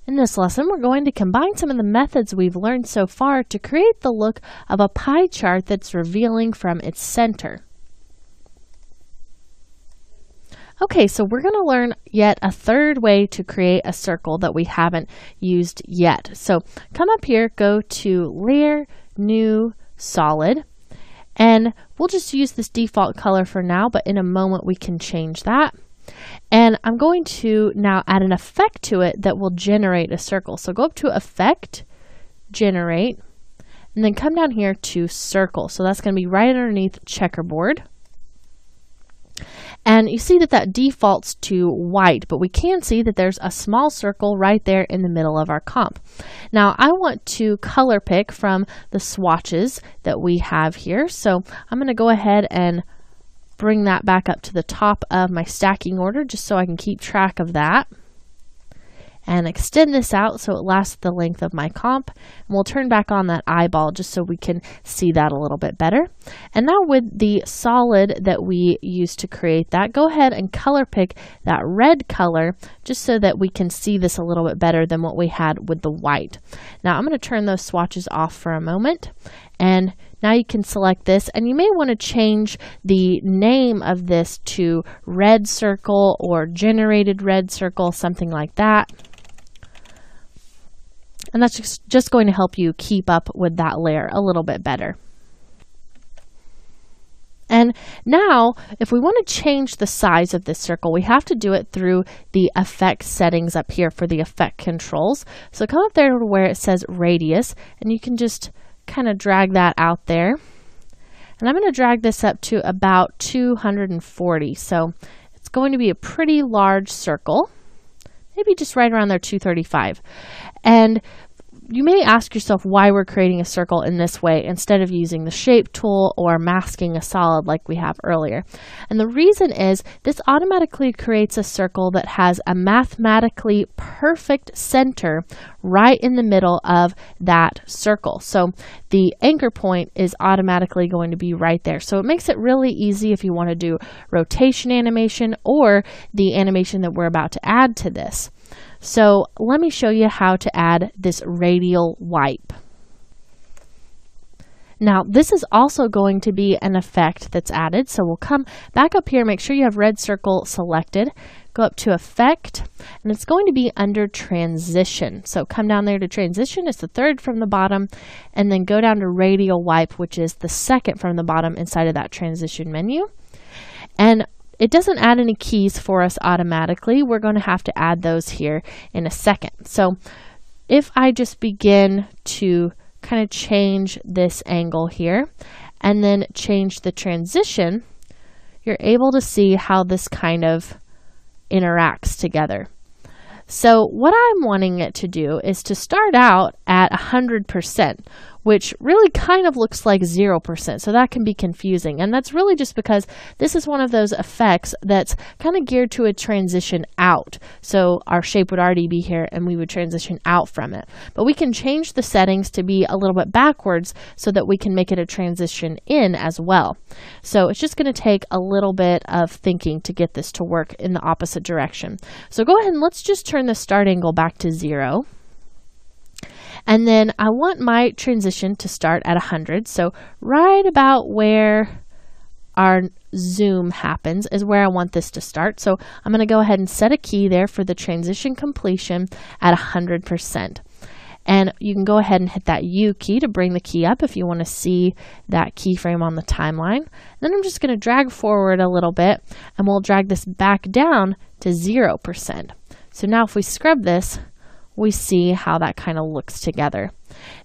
In this lesson, we're going to combine some of the methods we've learned so far to create the look of a pie chart that's revealing from its center. Okay, so we're going to learn yet a third way to create a circle that we haven't used yet. So come up here, go to Layer, New, Solid, and we'll just use this default color for now, but in a moment we can change that. And I'm going to now add an effect to it that will generate a circle. So go up to Effect, Generate, and then come down here to Circle. So that's going to be right underneath Checkerboard. And you see that that defaults to white, but we can see that there's a small circle right there in the middle of our comp. Now I want to color pick from the swatches that we have here. So I'm going to go ahead and bring that back up to the top of my stacking order just so I can keep track of that. And extend this out so it lasts the length of my comp. And we'll turn back on that eyeball just so we can see that a little bit better. And now with the solid that we used to create that, go ahead and color pick that red color just so that we can see this a little bit better than what we had with the white. Now I'm going to turn those swatches off for a moment. And now you can select this, and you may want to change the name of this to red circle or generated red circle, something like that. And that's just going to help you keep up with that layer a little bit better. And now, if we want to change the size of this circle, we have to do it through the effect settings up here for the effect controls. So come up there to where it says radius, and you can just kind of drag that out there. And I'm going to drag this up to about 240. So it's going to be a pretty large circle, maybe just right around there, 235. And you may ask yourself why we're creating a circle in this way instead of using the shape tool or masking a solid like we have earlier. And the reason is this automatically creates a circle that has a mathematically perfect center right in the middle of that circle. So the anchor point is automatically going to be right there. So it makes it really easy if you want to do rotation animation or the animation that we're about to add to this. So let me show you how to add this radial wipe. Now this is also going to be an effect that's added. So we'll come back up here, make sure you have red circle selected, go up to Effect, and it's going to be under Transition. So come down there to Transition, it's the third from the bottom, and then go down to Radial Wipe, which is the second from the bottom inside of that transition menu. And it doesn't add any keys for us automatically. We're going to have to add those here in a second. So if I just begin to kind of change this angle here and then change the transition, you're able to see how this kind of interacts together. So what I'm wanting it to do is to start out at 100%, which really kind of looks like 0%. So that can be confusing. And that's really just because this is one of those effects that's kind of geared to a transition out. So our shape would already be here and we would transition out from it. But we can change the settings to be a little bit backwards so that we can make it a transition in as well. So it's just going to take a little bit of thinking to get this to work in the opposite direction. So go ahead and let's just turn the start angle back to 0. And then I want my transition to start at 100. So right about where our zoom happens is where I want this to start. So I'm going to go ahead and set a key there for the transition completion at 100%. And you can go ahead and hit that U key to bring the key up if you want to see that keyframe on the timeline. Then I'm just going to drag forward a little bit and we'll drag this back down to 0%. So now if we scrub this, we see how that kind of looks together.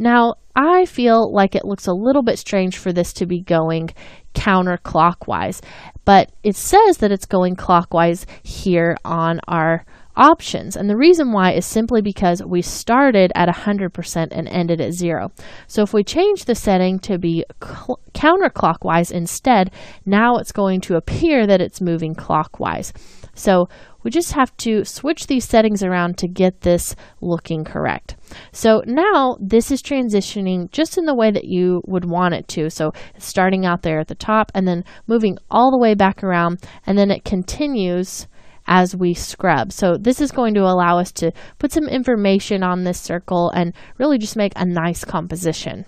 Now, I feel like it looks a little bit strange for this to be going counterclockwise, but it says that it's going clockwise here on our options. And the reason why is simply because we started at 100% and ended at 0. So if we change the setting to be counterclockwise instead, now it's going to appear that it's moving clockwise. So we just have to switch these settings around to get this looking correct. So now this is transitioning just in the way that you would want it to. So it's starting out there at the top and then moving all the way back around, and then it continues as we scrub. So this is going to allow us to put some information on this circle and really just make a nice composition.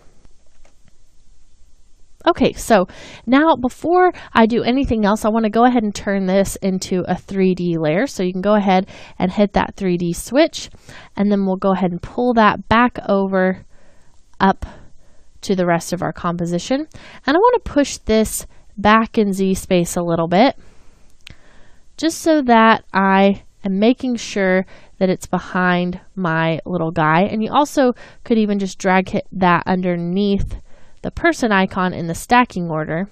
Okay, so now before I do anything else, I want to go ahead and turn this into a 3D layer. So you can go ahead and hit that 3D switch, and then we'll go ahead and pull that back over up to the rest of our composition. And I want to push this back in Z space a little bit, just so that I am making sure that it's behind my little guy. And you also could even just drag that underneath the person icon in the stacking order,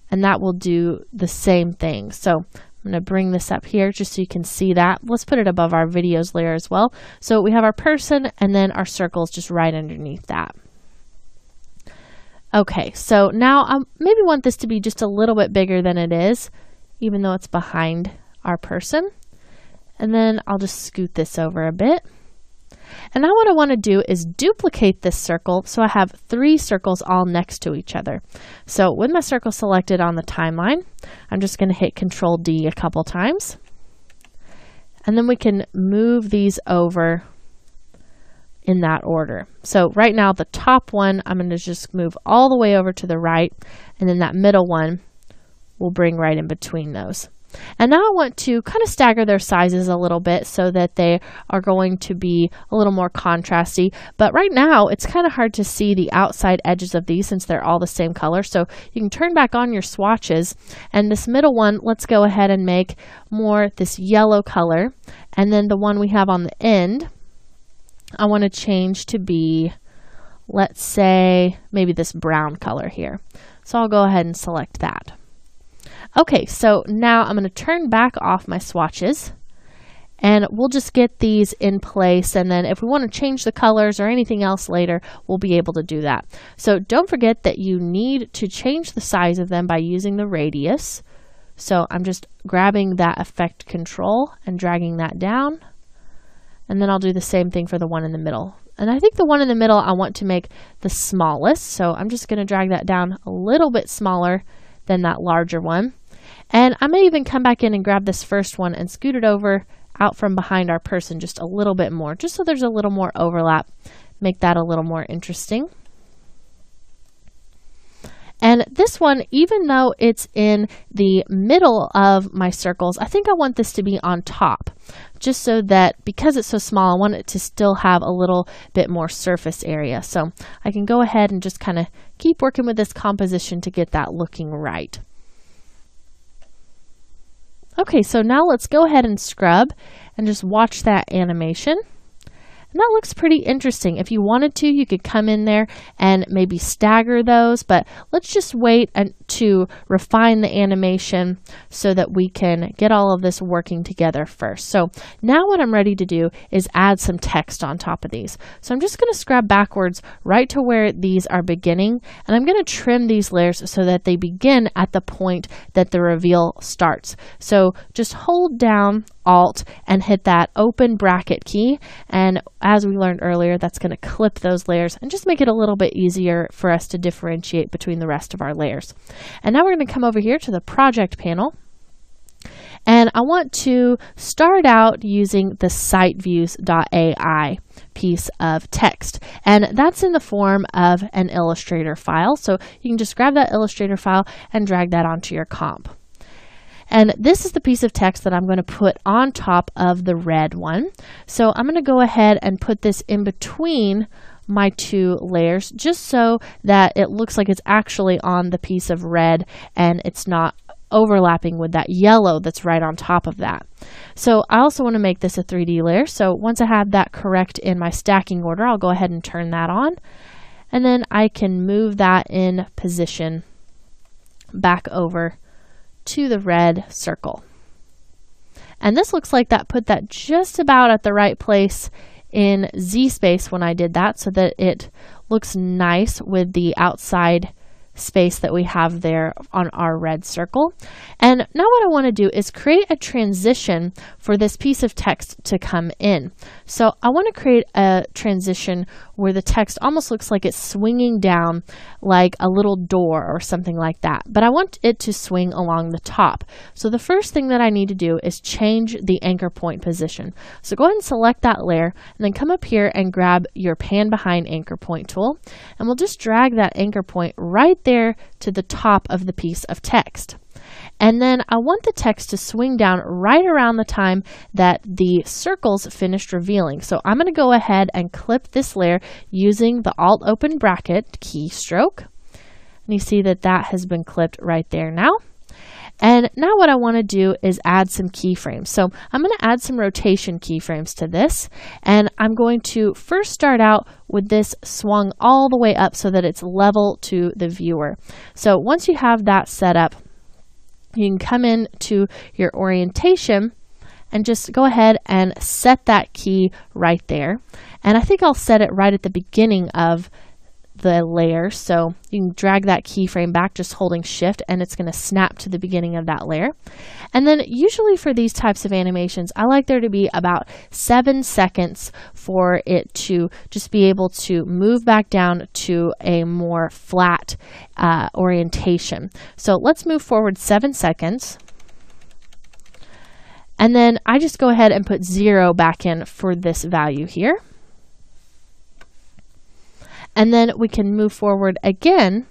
and that will do the same thing. So I'm going to bring this up here just so you can see that. Let's put it above our videos layer as well. So we have our person and then our circles just right underneath that. Okay, so now I maybe want this to be just a little bit bigger than it is, even though it's behind our person. And then I'll just scoot this over a bit. And now what I want to do is duplicate this circle so I have 3 circles all next to each other. So with my circle selected on the timeline, I'm just going to hit Control D a couple times. And then we can move these over in that order. So right now the top one, I'm going to just move all the way over to the right, and then that middle one will bring right in between those. And now I want to kind of stagger their sizes a little bit so that they are going to be a little more contrasty. But right now it's kind of hard to see the outside edges of these since they're all the same color. So you can turn back on your swatches, and this middle one, let's go ahead and make more this yellow color. And then the one we have on the end, I want to change to be, let's say, maybe this brown color here. So I'll go ahead and select that. Okay, so now I'm going to turn back off my swatches, and we'll just get these in place, and then if we want to change the colors or anything else later, we'll be able to do that. So don't forget that you need to change the size of them by using the radius. So I'm just grabbing that effect control and dragging that down, and then I'll do the same thing for the one in the middle. And I think the one in the middle I want to make the smallest, so I'm just going to drag that down a little bit smaller than that larger one. And I may even come back in and grab this first one and scoot it over out from behind our person just a little bit more, just so there's a little more overlap. Make that a little more interesting. And this one, even though it's in the middle of my circles, I think I want this to be on top, just so that because it's so small, I want it to still have a little bit more surface area. So I can go ahead and just kind of keep working with this composition to get that looking right. Okay, so now let's go ahead and scrub and just watch that animation. And that looks pretty interesting. If you wanted to, you could come in there and maybe stagger those, but let's just wait to refine the animation so that we can get all of this working together first. So now what I'm ready to do is add some text on top of these. So I'm just going to scrub backwards right to where these are beginning, and I'm going to trim these layers so that they begin at the point that the reveal starts. So just hold down Alt and hit that open bracket key, and as we learned earlier, that's going to clip those layers and just make it a little bit easier for us to differentiate between the rest of our layers. And now we're going to come over here to the project panel, and I want to start out using the siteviews.ai piece of text, and that's in the form of an Illustrator file. So you can just grab that Illustrator file and drag that onto your comp. And this is the piece of text that I'm going to put on top of the red one. So I'm going to go ahead and put this in between my 2 layers just so that it looks like it's actually on the piece of red and it's not overlapping with that yellow that's right on top of that. So I also want to make this a 3D layer. So once I have that correct in my stacking order, I'll go ahead and turn that on. And then I can move that in position back over to the red circle. And this looks like that put that just about at the right place in Z space when I did that, so that it looks nice with the outside space that we have there on our red circle. And now what I want to do is create a transition for this piece of text to come in. So I want to create a transition where the text almost looks like it's swinging down like a little door or something like that. But I want it to swing along the top. So the first thing that I need to do is change the anchor point position. So go ahead and select that layer and then come up here and grab your pan behind anchor point tool. And we'll just drag that anchor point right there to the top of the piece of text. And then I want the text to swing down right around the time that the circles finished revealing. So I'm going to go ahead and clip this layer using the Alt open bracket keystroke. And you see that that has been clipped right there now. And now what I want to do is add some keyframes. So I'm going to add some rotation keyframes to this. And I'm going to first start out with this swung all the way up so that it's level to the viewer. So once you have that set up, you can come in to your orientation and just go ahead and set that key right there. And I think I'll set it right at the beginning of the layer. So you can drag that keyframe back just holding shift and it's going to snap to the beginning of that layer. And then usually for these types of animations, I like there to be about 7 seconds for it to just be able to move back down to a more flat orientation. So let's move forward 7 seconds. And then I just go ahead and put 0 back in for this value here. And then we can move forward again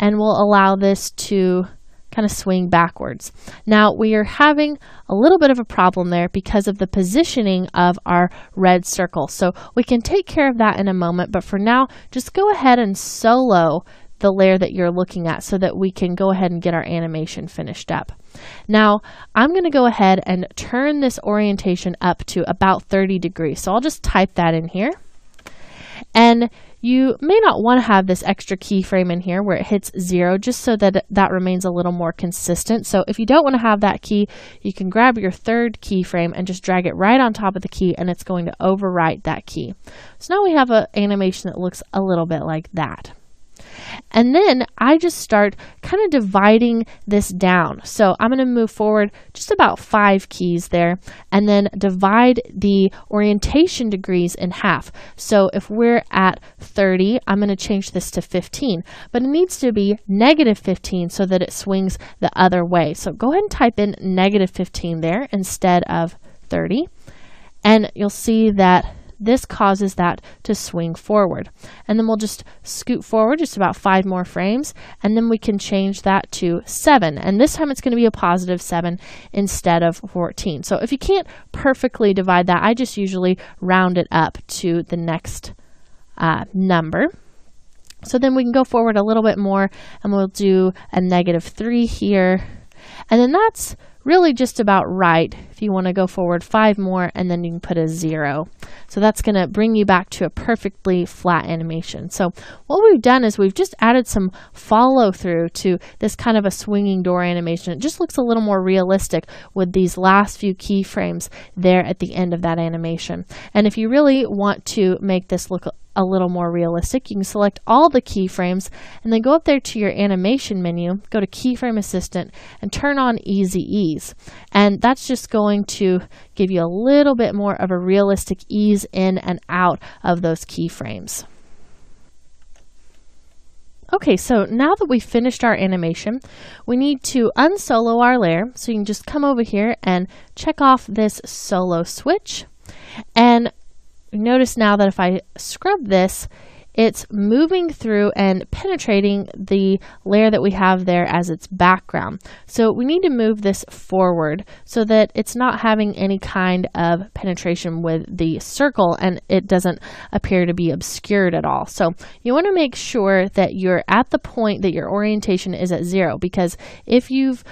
and we'll allow this to kind of swing backwards. Now we are having a little bit of a problem there because of the positioning of our red circle. So we can take care of that in a moment, but for now, just go ahead and solo the layer that you're looking at so that we can go ahead and get our animation finished up. Now I'm going to go ahead and turn this orientation up to about 30 degrees. So I'll just type that in here. And you may not want to have this extra keyframe in here where it hits 0 just so that that remains a little more consistent. So if you don't want to have that key, you can grab your third keyframe and just drag it right on top of the key and it's going to overwrite that key. So now we have an animation that looks a little bit like that. And then I just start kind of dividing this down. So I'm going to move forward just about 5 keys there and then divide the orientation degrees in half. So if we're at 30, I'm going to change this to 15, but it needs to be -15 so that it swings the other way. So go ahead and type in -15 there instead of 30. And you'll see that this causes that to swing forward. And then we'll just scoot forward just about 5 more frames, and then we can change that to 7. And this time it's going to be a +7 instead of 14. So if you can't perfectly divide that, I just usually round it up to the next number. So then we can go forward a little bit more, and we'll do a -3 here. And then that's really just about right. If you want to go forward 5 more and then you can put a 0. So that's going to bring you back to a perfectly flat animation. So what we've done is we've just added some follow through to this kind of a swinging door animation. It just looks a little more realistic with these last few keyframes there at the end of that animation. And if you really want to make this look a little more realistic, you can select all the keyframes and then go up there to your animation menu, go to Keyframe Assistant and turn on Easy Ease. And that's just going to give you a little bit more of a realistic ease in and out of those keyframes. Okay, so now that we've finished our animation, we need to unsolo our layer. So you can just come over here and check off this solo switch. And notice now that if I scrub this, it's moving through and penetrating the layer that we have there as its background. So we need to move this forward so that it's not having any kind of penetration with the circle and it doesn't appear to be obscured at all. So you want to make sure that you're at the point that your orientation is at 0, because if you've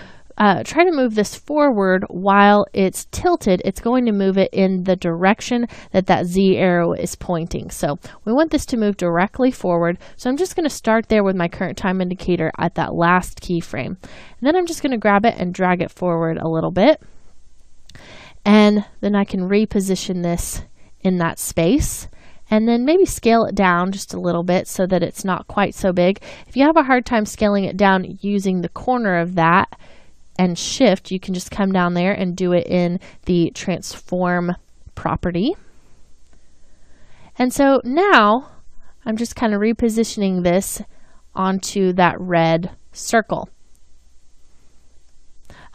try to move this forward while it's tilted, it's going to move it in the direction that that Z arrow is pointing. So we want this to move directly forward. So I'm just going to start there with my current time indicator at that last keyframe. And then I'm just going to grab it and drag it forward a little bit. And then I can reposition this in that space. And then maybe scale it down just a little bit so that it's not quite so big. If you have a hard time scaling it down using the corner of that and shift, you can just come down there and do it in the transform property. And so now I'm just kind of repositioning this onto that red circle.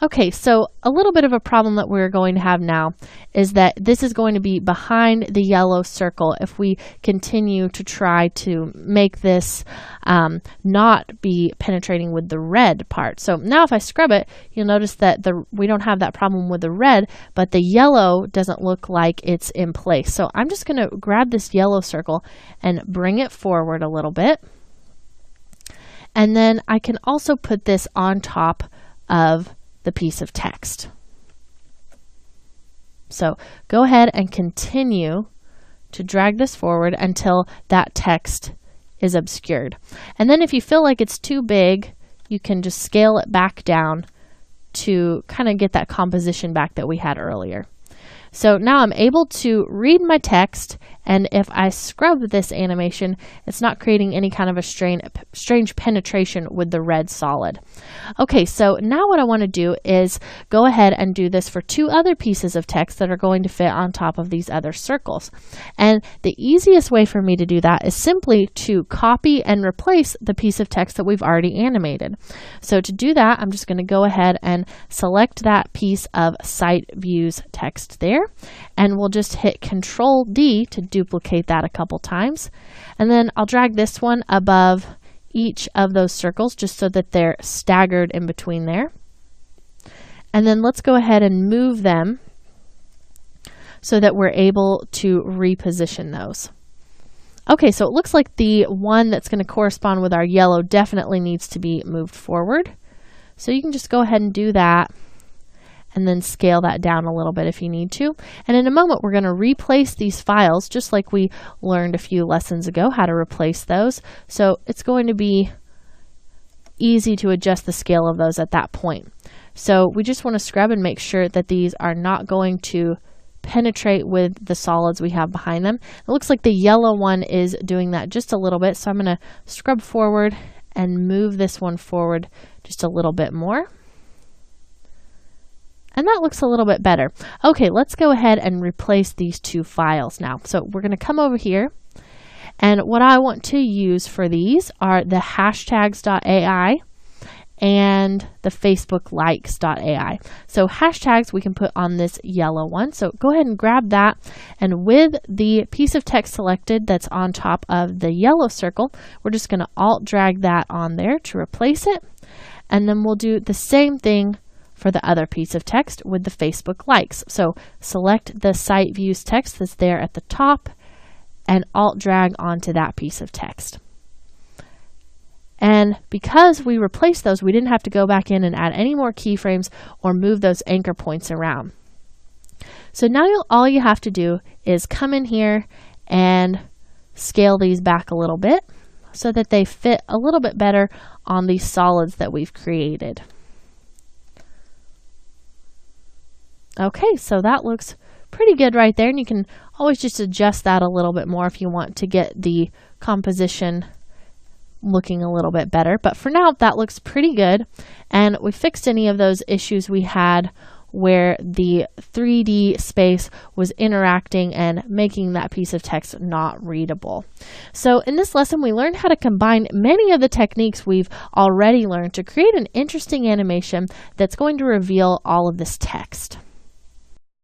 Okay, so a little bit of a problem that we're going to have now is that this is going to be behind the yellow circle if we continue to try to make this not be penetrating with the red part. So now if I scrub it, you'll notice that we don't have that problem with the red, but the yellow doesn't look like it's in place. So I'm just going to grab this yellow circle and bring it forward a little bit. And then I can also put this on top of the piece of text. So go ahead and continue to drag this forward until that text is obscured. And then if you feel like it's too big, you can just scale it back down to kind of get that composition back that we had earlier. So now I'm able to read my text, and if I scrub this animation, it's not creating any kind of a strange penetration with the red solid. Okay, so now what I want to do is go ahead and do this for two other pieces of text that are going to fit on top of these other circles. And the easiest way for me to do that is simply to copy and replace the piece of text that we've already animated. So to do that, I'm just going to go ahead and select that piece of Site Views text there. And we'll just hit Control D to duplicate that a couple times. And then I'll drag this one above each of those circles just so that they're staggered in between there. And then let's go ahead and move them so that we're able to reposition those. Okay, so it looks like the one that's going to correspond with our yellow definitely needs to be moved forward. So you can just go ahead and do that, and then scale that down a little bit if you need to. And in a moment, we're going to replace these files just like we learned a few lessons ago how to replace those. So it's going to be easy to adjust the scale of those at that point. So we just want to scrub and make sure that these are not going to penetrate with the solids we have behind them. It looks like the yellow one is doing that just a little bit. So I'm going to scrub forward and move this one forward just a little bit more. And that looks a little bit better. Okay, let's go ahead and replace these two files now. So we're going to come over here, and what I want to use for these are the hashtags.ai and the Facebook likes.ai. So hashtags we can put on this yellow one. So go ahead and grab that, and with the piece of text selected that's on top of the yellow circle, we're just going to alt drag that on there to replace it. And then we'll do the same thing for the other piece of text with the Facebook likes. So select the Site Views text that's there at the top and alt drag onto that piece of text. And because we replaced those, we didn't have to go back in and add any more keyframes or move those anchor points around. So now all you have to do is come in here and scale these back a little bit so that they fit a little bit better on these solids that we've created. Okay, so that looks pretty good right there, and you can always just adjust that a little bit more if you want to get the composition looking a little bit better. But for now, that looks pretty good, and we fixed any of those issues we had where the 3D space was interacting and making that piece of text not readable. So in this lesson, we learned how to combine many of the techniques we've already learned to create an interesting animation that's going to reveal all of this text.